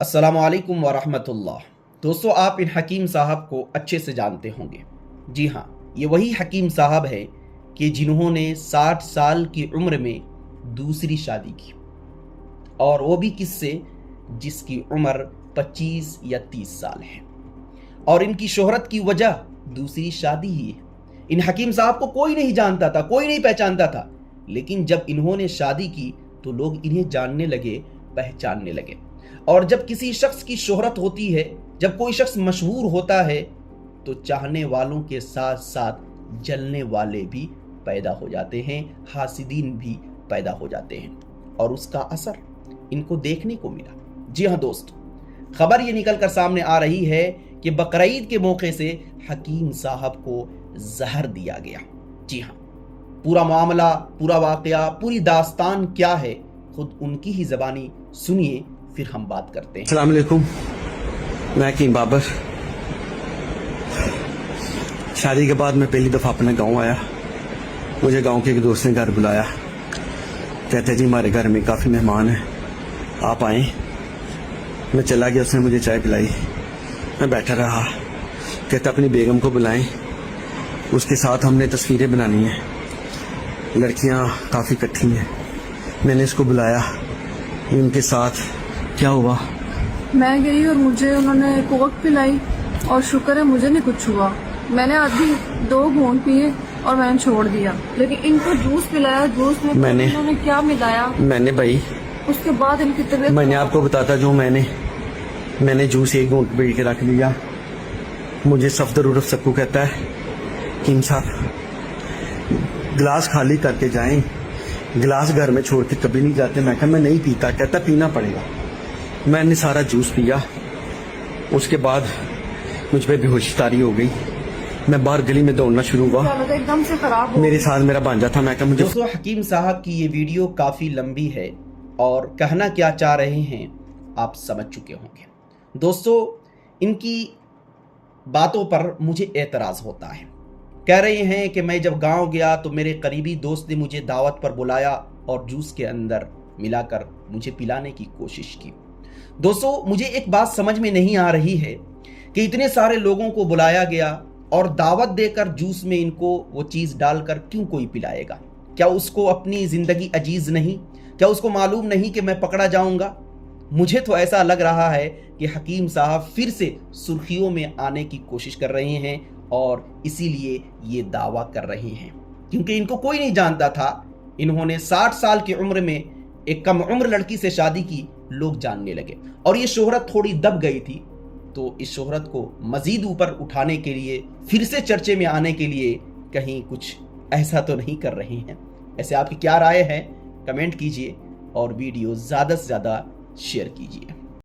अस्सलामुअलैकुम वरहमतुल्लाह। दोस्तों, आप इन हकीम साहब को अच्छे से जानते होंगे। जी हाँ, ये वही हकीम साहब है कि जिन्होंने 60 साल की उम्र में दूसरी शादी की, और वो भी किससे, जिसकी उम्र 25 या 30 साल है। और इनकी शोहरत की वजह दूसरी शादी ही है। इन हकीम साहब को कोई नहीं जानता था, कोई नहीं पहचानता था, लेकिन जब इन्होंने शादी की तो लोग इन्हें जानने लगे, पहचानने लगे। और जब किसी शख्स की शोहरत होती है, जब कोई शख्स मशहूर होता है, तो चाहने वालों के साथ साथ जलने वाले भी पैदा हो जाते हैं, हासिदीन भी पैदा हो जाते हैं, और उसका असर इनको देखने को मिला। जी हाँ दोस्त, खबर ये निकल कर सामने आ रही है कि बकरीद के मौके से हकीम साहब को जहर दिया गया। जी हाँ, पूरा मामला, पूरा वाकया, पूरी दास्तान क्या है, खुद उनकी ही ज़बानी सुनिए, फिर हम बात करते हैं। अस्सलाम वालेकुम, मैं हकीम बाबर। शादी के बाद मैं पहली दफ़ा अपने गांव आया। मुझे गांव के एक दोस्त ने घर बुलाया, कहते जी हमारे घर में काफ़ी मेहमान हैं, आप आएँ। मैं चला गया, उसने मुझे चाय पिलाई, मैं बैठा रहा। कहता अपनी बेगम को बुलाएं, उसके साथ हमने तस्वीरें बनानी हैं, लड़कियां काफ़ी इकट्ठी हैं। मैंने इसको बुलाया, उनके साथ क्या हुआ, मैं गई और मुझे उन्होंने कोक पिलाई, और शुक्र है मुझे नहीं कुछ हुआ। मैंने आधी 2 घूंट पिए और मैंने छोड़ दिया, लेकिन इनको जूस पिलाया। जूस में उन्होंने क्या मिलाया, मैंने भाई उसके बाद इनकी तबीयत, मैंने आपको बताता जो मैंने जूस 1 घूंट पी के रख दिया। मुझे सफदर उर्फ सक्कू कहता है, हकीम साहब गिलास खाली करके जाएं, गिलास घर में छोड़ के कभी नहीं जाते। मैं कहा मैं नहीं पीता। कहता पीना पड़ेगा। मैंने सारा जूस पिया, उसके बाद मुझ पे बेहोशी तारी हो गई। मैं बाहर गली में दौड़ना शुरू हुआ, एकदम से खराब हो। मेरे साथ मेरा भांजा था। मैं कहा मुझे। दोस्तों, हकीम साहब की ये वीडियो काफ़ी लंबी है और कहना क्या चाह रहे हैं आप समझ चुके होंगे। दोस्तों, इनकी बातों पर मुझे एतराज़ होता है। कह रहे हैं कि मैं जब गांव गया तो मेरे करीबी दोस्त ने मुझे दावत पर बुलाया और जूस के अंदर मिलाकर मुझे पिलाने की कोशिश की। दोस्तों, मुझे एक बात समझ में नहीं आ रही है कि इतने सारे लोगों को बुलाया गया और दावत देकर जूस में इनको वो चीज़ डालकर क्यों कोई पिलाएगा? क्या उसको अपनी ज़िंदगी अजीज़ नहीं? क्या उसको मालूम नहीं कि मैं पकड़ा जाऊंगा? मुझे तो ऐसा लग रहा है कि हकीम साहब फिर से सुर्खियों में आने की कोशिश कर रहे हैं, और इसीलिए ये दावा कर रहे हैं, क्योंकि इनको कोई नहीं जानता था। इन्होंने 60 साल की उम्र में एक कम उम्र लड़की से शादी की, लोग जानने लगे, और ये शोहरत थोड़ी दब गई थी। तो इस शोहरत को मजीद ऊपर उठाने के लिए, फिर से चर्चे में आने के लिए कहीं कुछ ऐसा तो नहीं कर रहे हैं? ऐसे आपकी क्या राय है? कमेंट कीजिए और वीडियो ज़्यादा से ज़्यादा शेयर कीजिए।